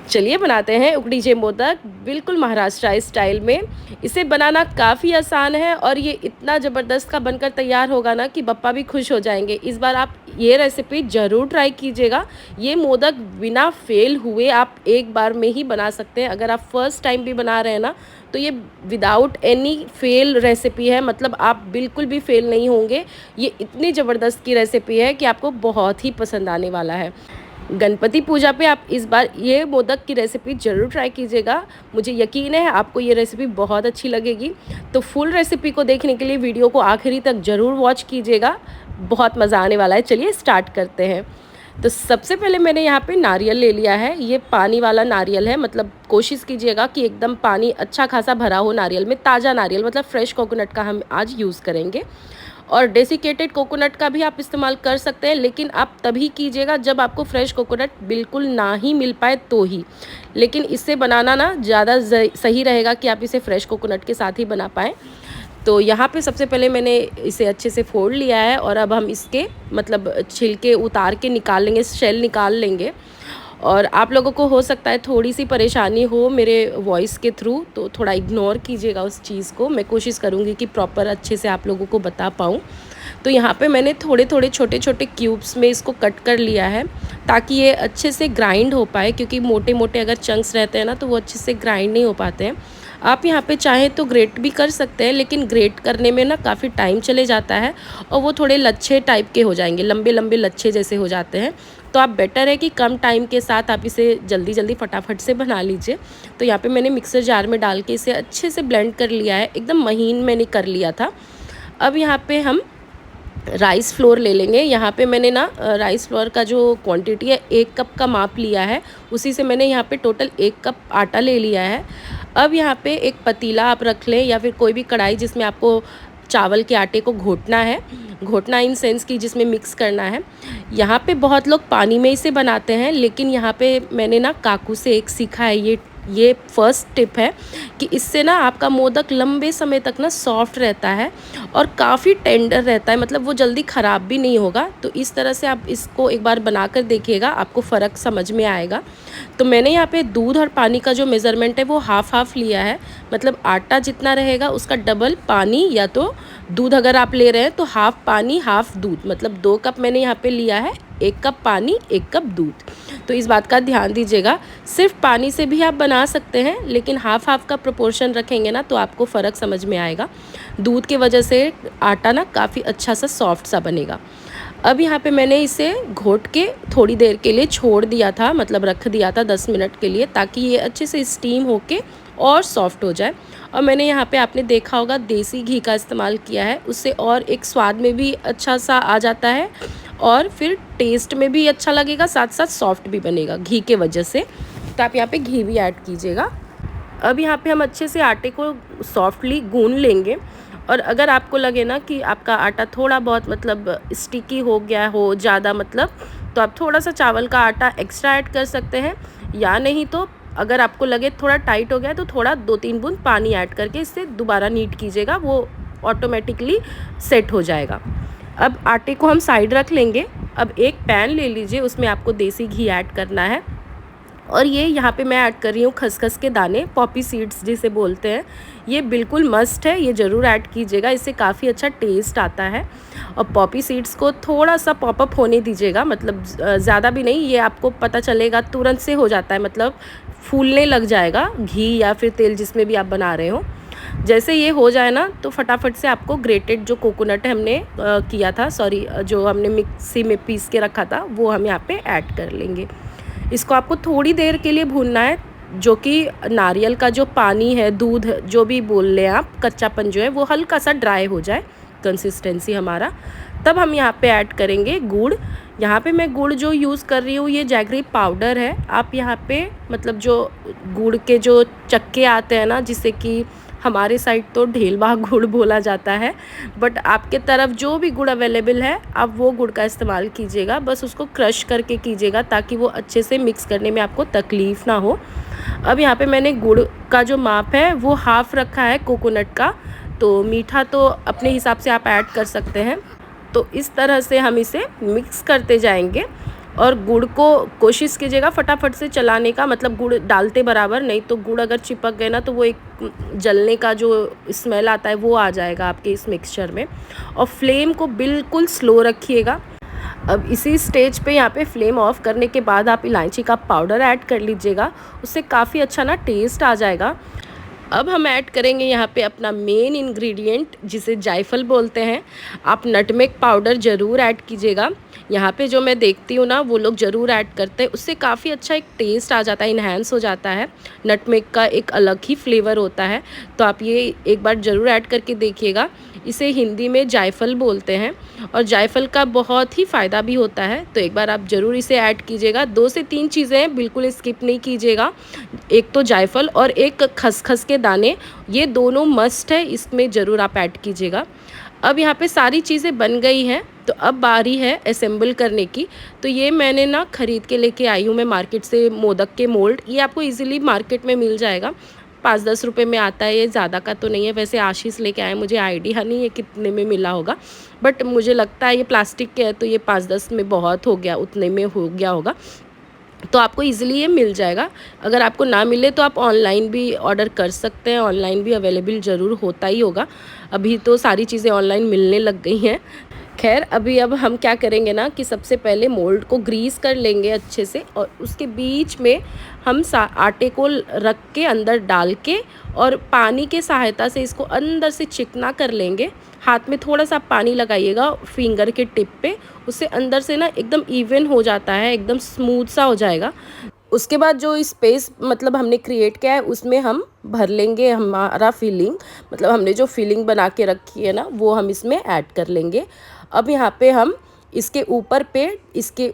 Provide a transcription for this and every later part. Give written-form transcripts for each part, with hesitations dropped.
चलिए बनाते हैं उकडीचे मोदक बिल्कुल महाराष्ट्र स्टाइल में। इसे बनाना काफ़ी आसान है और ये इतना ज़बरदस्त का बनकर तैयार होगा ना कि पप्पा भी खुश हो जाएंगे। इस बार आप ये रेसिपी ज़रूर ट्राई कीजिएगा। ये मोदक बिना फेल हुए आप एक बार में ही बना सकते हैं। अगर आप फर्स्ट टाइम भी बना रहे हैं ना तो ये विदाउट एनी फेल रेसिपी है, मतलब आप बिल्कुल भी फेल नहीं होंगे। ये इतनी ज़बरदस्त की रेसिपी है कि आपको बहुत ही पसंद आने वाला है। गणपति पूजा पे आप इस बार ये मोदक की रेसिपी ज़रूर ट्राई कीजिएगा। मुझे यकीन है आपको ये रेसिपी बहुत अच्छी लगेगी। तो फुल रेसिपी को देखने के लिए वीडियो को आखिरी तक ज़रूर वॉच कीजिएगा, बहुत मज़ा आने वाला है। चलिए स्टार्ट करते हैं। तो सबसे पहले मैंने यहाँ पे नारियल ले लिया है। ये पानी वाला नारियल है, मतलब कोशिश कीजिएगा कि एकदम पानी अच्छा खासा भरा हो नारियल में। ताज़ा नारियल मतलब फ्रेश कोकोनट का हम आज यूज़ करेंगे। और डेसिकेटेड कोकोनट का भी आप इस्तेमाल कर सकते हैं, लेकिन आप तभी कीजिएगा जब आपको फ्रेश कोकोनट बिल्कुल ना ही मिल पाए तो ही। लेकिन इससे बनाना ना ज़्यादा सही रहेगा कि आप इसे फ्रेश कोकोनट के साथ ही बना पाएँ। तो यहाँ पे सबसे पहले मैंने इसे अच्छे से फोड़ लिया है और अब हम इसके मतलब छिलके उतार के निकाल लेंगे, शेल निकाल लेंगे। और आप लोगों को हो सकता है थोड़ी सी परेशानी हो मेरे वॉइस के थ्रू, तो थोड़ा इग्नोर कीजिएगा उस चीज़ को। मैं कोशिश करूँगी कि प्रॉपर अच्छे से आप लोगों को बता पाऊँ। तो यहाँ पे मैंने थोड़े थोड़े छोटे छोटे क्यूब्स में इसको कट कर लिया है ताकि ये अच्छे से ग्राइंड हो पाए, क्योंकि मोटे मोटे अगर चंक्स रहते हैं ना तो वो अच्छे से ग्राइंड नहीं हो पाते हैं। आप यहाँ पे चाहें तो ग्रेट भी कर सकते हैं, लेकिन ग्रेट करने में ना काफ़ी टाइम चले जाता है और वो थोड़े लच्छे टाइप के हो जाएंगे, लंबे लंबे लच्छे जैसे हो जाते हैं। तो आप बेटर है कि कम टाइम के साथ आप इसे जल्दी जल्दी फटाफट से बना लीजिए। तो यहाँ पे मैंने मिक्सर जार में डाल के इसे अच्छे से ब्लेंड कर लिया है, एकदम महीन मैंने कर लिया था। अब यहाँ पे हम राइस फ्लोर ले लेंगे। यहाँ पे मैंने ना राइस फ्लोर का जो क्वांटिटी है 1 कप का माप लिया है, उसी से मैंने यहाँ पे टोटल 1 कप आटा ले लिया है। अब यहाँ पे एक पतीला आप रख लें या फिर कोई भी कढ़ाई जिसमें आपको चावल के आटे को घोटना है, घोटना इन सेंस की जिसमें मिक्स करना है। यहाँ पे बहुत लोग पानी में इसे बनाते हैं, लेकिन यहाँ पे मैंने ना काकू से एक सीखा है, ये फर्स्ट टिप है कि इससे ना आपका मोदक लंबे समय तक ना सॉफ्ट रहता है और काफ़ी टेंडर रहता है, मतलब वो जल्दी ख़राब भी नहीं होगा। तो इस तरह से आप इसको एक बार बना कर देखिएगा, आपको फ़र्क समझ में आएगा। तो मैंने यहाँ पे दूध और पानी का जो मेज़रमेंट है वो हाफ़ हाफ़ लिया है, मतलब आटा जितना रहेगा उसका डबल पानी, या तो दूध अगर आप ले रहे हैं तो हाफ़ पानी हाफ़ दूध, मतलब 2 कप मैंने यहाँ पे लिया है, 1 कप पानी 1 कप दूध। तो इस बात का ध्यान दीजिएगा। सिर्फ पानी से भी आप बना सकते हैं, लेकिन हाफ़ हाफ़ का प्रोपोर्शन रखेंगे ना तो आपको फ़र्क समझ में आएगा। दूध के वजह से आटा ना काफ़ी अच्छा सा सॉफ्ट सा बनेगा। अब यहाँ पे मैंने इसे घोट के थोड़ी देर के लिए छोड़ दिया था, मतलब रख दिया था 10 मिनट के लिए, ताकि ये अच्छे से स्टीम होके और सॉफ्ट हो जाए। और मैंने यहाँ पे आपने देखा होगा देसी घी का इस्तेमाल किया है, उससे और एक स्वाद में भी अच्छा सा आ जाता है और फिर टेस्ट में भी अच्छा लगेगा, साथ साथ सॉफ्ट भी बनेगा घी के वजह से। तो आप यहाँ पे घी भी ऐड कीजिएगा। अब यहाँ पे हम अच्छे से आटे को सॉफ्टली गूंद लेंगे। और अगर आपको लगे ना कि आपका आटा थोड़ा बहुत मतलब स्टिकी हो गया हो ज़्यादा, मतलब तो आप थोड़ा सा चावल का आटा एक्स्ट्रा ऐड कर सकते हैं, या नहीं तो अगर आपको लगे थोड़ा टाइट हो गया तो थोड़ा 2-3 बूंद पानी ऐड करके इससे दोबारा नीट कीजिएगा, वो ऑटोमेटिकली सेट हो जाएगा। अब आटे को हम साइड रख लेंगे। अब एक पैन ले लीजिए, उसमें आपको देसी घी ऐड करना है। और ये यहाँ पे मैं ऐड कर रही हूँ खसखस के दाने, पॉपी सीड्स जिसे बोलते हैं। ये बिल्कुल मस्ट है, ये ज़रूर ऐड कीजिएगा, इससे काफ़ी अच्छा टेस्ट आता है। और पॉपी सीड्स को थोड़ा सा पॉपअप होने दीजिएगा, मतलब ज़्यादा भी नहीं, ये आपको पता चलेगा तुरंत से हो जाता है, मतलब फूलने लग जाएगा घी या फिर तेल जिसमें भी आप बना रहे हो। जैसे ये हो जाए ना तो फटाफट से आपको ग्रेटेड जो कोकोनट हमने किया था, सॉरी जो हमने मिक्सी में पीस के रखा था, वो हम यहाँ पे ऐड कर लेंगे। इसको आपको थोड़ी देर के लिए भूनना है, जो कि नारियल का जो पानी है, दूध जो भी बोल लें आप, कच्चापन जो है वो हल्का सा ड्राई हो जाए कंसिस्टेंसी हमारा। तब हम यहाँ पे ऐड करेंगे गुड़। यहाँ पे मैं गुड़ जो यूज़ कर रही हूँ ये जैगरी पाउडर है। आप यहाँ पे मतलब जो गुड़ के जो चक्के आते हैं ना, जिसे कि हमारे साइड तो ढेलवा गुड़ बोला जाता है, बट आपके तरफ जो भी गुड़ अवेलेबल है आप वो गुड़ का इस्तेमाल कीजिएगा। बस उसको क्रश करके कीजिएगा ताकि वो अच्छे से मिक्स करने में आपको तकलीफ़ ना हो। अब यहाँ पे मैंने गुड़ का जो माप है वो हाफ़ रखा है कोकोनट का, तो मीठा तो अपने हिसाब से आप ऐड कर सकते हैं। तो इस तरह से हम इसे मिक्स करते जाएंगे। और गुड़ को कोशिश कीजिएगा फटाफट से चलाने का, मतलब गुड़ डालते बराबर, नहीं तो गुड़ अगर चिपक गए ना तो वो एक जलने का जो स्मेल आता है वो आ जाएगा आपके इस मिक्सचर में। और फ्लेम को बिल्कुल स्लो रखिएगा। अब इसी स्टेज पे यहाँ पे फ्लेम ऑफ करने के बाद आप इलायची का पाउडर ऐड कर लीजिएगा, उससे काफ़ी अच्छा ना टेस्ट आ जाएगा। अब हम ऐड करेंगे यहाँ पे अपना मेन इंग्रेडिएंट जिसे जायफल बोलते हैं। आप नटमेग पाउडर ज़रूर ऐड कीजिएगा। यहाँ पे जो मैं देखती हूँ ना वो लोग ज़रूर ऐड करते हैं, उससे काफ़ी अच्छा एक टेस्ट आ जाता है, इन्हेंस हो जाता है। नटमेग का एक अलग ही फ्लेवर होता है, तो आप ये एक बार ज़रूर ऐड करके देखिएगा। इसे हिंदी में जायफल बोलते हैं और जायफल का बहुत ही फ़ायदा भी होता है, तो एक बार आप ज़रूर इसे ऐड कीजिएगा। 2 से 3 चीज़ें बिल्कुल स्किप नहीं कीजिएगा, एक तो जायफल और एक खसखस के दाने, ये दोनों मस्ट है, इसमें ज़रूर आप ऐड कीजिएगा। अब यहाँ पे सारी चीज़ें बन गई हैं, तो अब बारी है असेंबल करने की। तो ये मैंने ना ख़रीद के लेके आई हूँ मैं मार्केट से, मोदक के मोल्ड। ये आपको इजीली मार्केट में मिल जाएगा, 5-10 रुपए में आता है, ये ज़्यादा का तो नहीं है। वैसे आशीष लेके आए, मुझे आइडिया नहीं है कितने में मिला होगा, बट मुझे लगता है ये प्लास्टिक के है तो ये 5-10 में बहुत हो गया, उतने में हो गया होगा। तो आपको ईज़िली ये मिल जाएगा। अगर आपको ना मिले तो आप ऑनलाइन भी ऑर्डर कर सकते हैं, ऑनलाइन भी अवेलेबल ज़रूर होता ही होगा। अभी तो सारी चीज़ें ऑनलाइन मिलने लग गई हैं। खैर अब हम क्या करेंगे ना कि सबसे पहले मोल्ड को ग्रीस कर लेंगे अच्छे से, और उसके बीच में हम आटे को रख के अंदर डाल के और पानी के सहायता से इसको अंदर से चिकना कर लेंगे। हाथ में थोड़ा सा पानी लगाइएगा फिंगर के टिप पे, उससे अंदर से ना एकदम इवन हो जाता है, एकदम स्मूथ सा हो जाएगा। उसके बाद जो स्पेस मतलब हमने क्रिएट किया है उसमें हम भर लेंगे हमारा फिलिंग, मतलब हमने जो फिलिंग बना के रखी है ना वो हम इसमें ऐड कर लेंगे। अब यहाँ पे हम इसके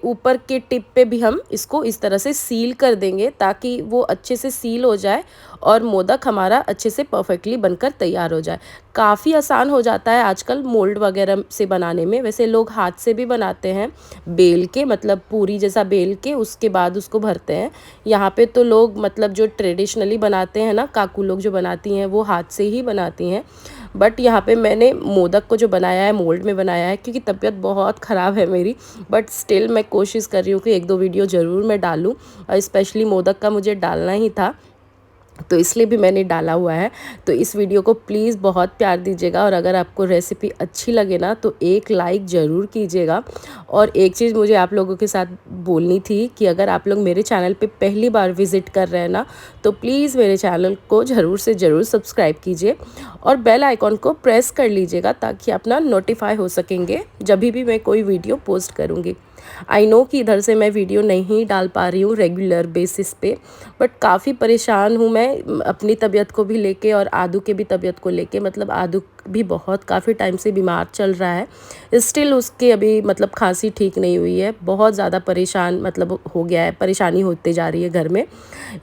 ऊपर के टिप पे भी हम इसको इस तरह से सील कर देंगे ताकि वो अच्छे से सील हो जाए और मोदक हमारा अच्छे से परफेक्टली बनकर तैयार हो जाए। काफ़ी आसान हो जाता है आजकल मोल्ड वगैरह से बनाने में। वैसे लोग हाथ से भी बनाते हैं, बेल के, मतलब पूरी जैसा बेल के उसके बाद उसको भरते हैं। यहाँ पे तो लोग मतलब जो ट्रेडिशनली बनाते हैं ना, काकू लोग जो बनाती हैं वो हाथ से ही बनाती हैं। बट यहाँ पे मैंने मोदक को जो बनाया है मोल्ड में बनाया है, क्योंकि तबीयत बहुत ख़राब है मेरी, बट स्टिल मैं कोशिश कर रही हूँ कि 1-2 वीडियो ज़रूर मैं डालूँ, और स्पेशली मोदक का मुझे डालना ही था तो इसलिए भी मैंने डाला हुआ है। तो इस वीडियो को प्लीज़ बहुत प्यार दीजिएगा, और अगर आपको रेसिपी अच्छी लगे ना तो एक लाइक ज़रूर कीजिएगा। और एक चीज़ मुझे आप लोगों के साथ बोलनी थी कि अगर आप लोग मेरे चैनल पे पहली बार विज़िट कर रहे हैं ना तो प्लीज़ मेरे चैनल को ज़रूर से ज़रूर सब्सक्राइब कीजिए और बेल आइकॉन को प्रेस कर लीजिएगा ताकि अपना नोटिफाई हो सकेंगे जब भी मैं कोई वीडियो पोस्ट करूँगी। आई नो कि इधर से मैं वीडियो नहीं डाल पा रही हूँ रेगुलर बेसिस पे, बट काफ़ी परेशान हूँ मैं अपनी तबीयत को भी लेके और आदू के भी तबीयत को लेके। मतलब आदू भी बहुत काफ़ी टाइम से बीमार चल रहा है, स्टिल उसके अभी मतलब खांसी ठीक नहीं हुई है, बहुत ज़्यादा परेशान मतलब हो गया है, परेशानी होती जा रही है घर में,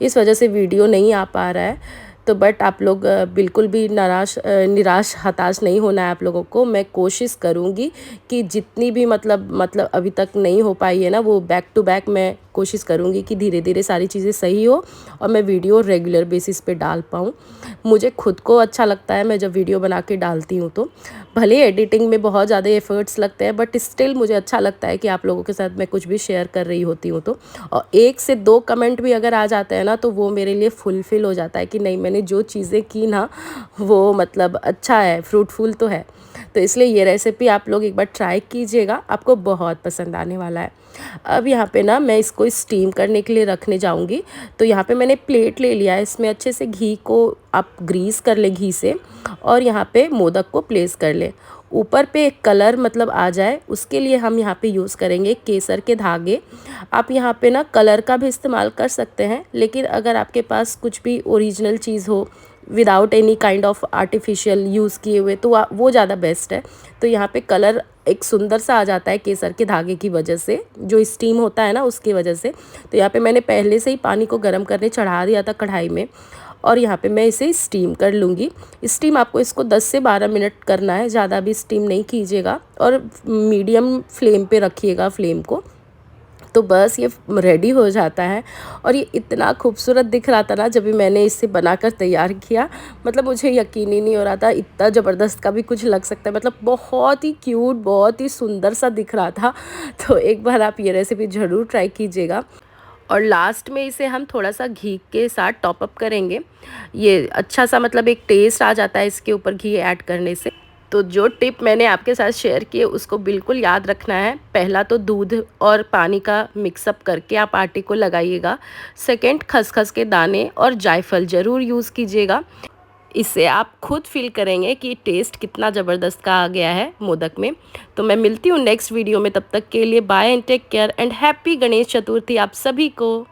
इस वजह से वीडियो नहीं आ पा रहा है। तो बट आप लोग बिल्कुल भी निराश हताश नहीं होना है आप लोगों को। मैं कोशिश करूँगी कि जितनी भी मतलब अभी तक नहीं हो पाई है ना वो बैक टू बैक मैं कोशिश करूँगी कि धीरे धीरे सारी चीज़ें सही हो और मैं वीडियो रेगुलर बेसिस पे डाल पाऊँ। मुझे खुद को अच्छा लगता है मैं जब वीडियो बना के डालती हूँ, तो भले एडिटिंग में बहुत ज़्यादा एफर्ट्स लगते हैं बट स्टिल मुझे अच्छा लगता है कि आप लोगों के साथ मैं कुछ भी शेयर कर रही होती हूँ तो। और 1 से 2 कमेंट भी अगर आ जाते हैं ना तो वो मेरे लिए फुलफ़िल हो जाता है कि नहीं, मैंने जो चीज़ें की ना वो मतलब अच्छा है, फ्रूटफुल तो है। तो इसलिए ये रेसिपी आप लोग एक बार ट्राई कीजिएगा, आपको बहुत पसंद आने वाला है। अब यहाँ पे ना मैं इसको स्टीम करने के लिए रखने जाऊँगी। तो यहाँ पे मैंने प्लेट ले लिया है, इसमें अच्छे से घी को आप ग्रीस कर ले घी से, और यहाँ पे मोदक को प्लेस कर ले। ऊपर पे एक कलर मतलब आ जाए उसके लिए हम यहाँ पे यूज़ करेंगे केसर के धागे। आप यहाँ पे ना कलर का भी इस्तेमाल कर सकते हैं, लेकिन अगर आपके पास कुछ भी ओरिजिनल चीज़ हो without any kind of artificial use किए हुए तो वो ज़्यादा बेस्ट है। तो यहाँ पे कलर एक सुंदर सा आ जाता है केसर के धागे की वजह से, जो स्टीम होता है ना उसकी वजह से। तो यहाँ पे मैंने पहले से ही पानी को गर्म करने चढ़ा दिया था कढ़ाई में, और यहाँ पे मैं इसे स्टीम कर लूँगी। स्टीम आपको इसको 10 से 12 मिनट करना है, ज़्यादा भी स्टीम नहीं कीजिएगा, और मीडियम फ्लेम पे रखिएगा फ्लेम को। तो बस ये रेडी हो जाता है। और ये इतना खूबसूरत दिख रहा था ना जब भी मैंने इसे बनाकर तैयार किया, मतलब मुझे यकीन ही नहीं हो रहा था इतना ज़बरदस्त का भी कुछ लग सकता है। मतलब बहुत ही क्यूट, बहुत ही सुंदर सा दिख रहा था। तो एक बार आप ये रेसिपी ज़रूर ट्राई कीजिएगा। और लास्ट में इसे हम थोड़ा सा घी के साथ टॉप अप करेंगे। ये अच्छा सा मतलब एक टेस्ट आ जाता है इसके ऊपर घी ऐड करने से। तो जो टिप मैंने आपके साथ शेयर की है उसको बिल्कुल याद रखना है। पहला तो दूध और पानी का मिक्सअप करके आप आटे को लगाइएगा। सेकंड, खसखस के दाने और जायफल ज़रूर यूज़ कीजिएगा। इससे आप खुद फील करेंगे कि टेस्ट कितना ज़बरदस्त का आ गया है मोदक में। तो मैं मिलती हूँ नेक्स्ट वीडियो में, तब तक के लिए bye and take care and happy Ganesh Chaturthi आप सभी को।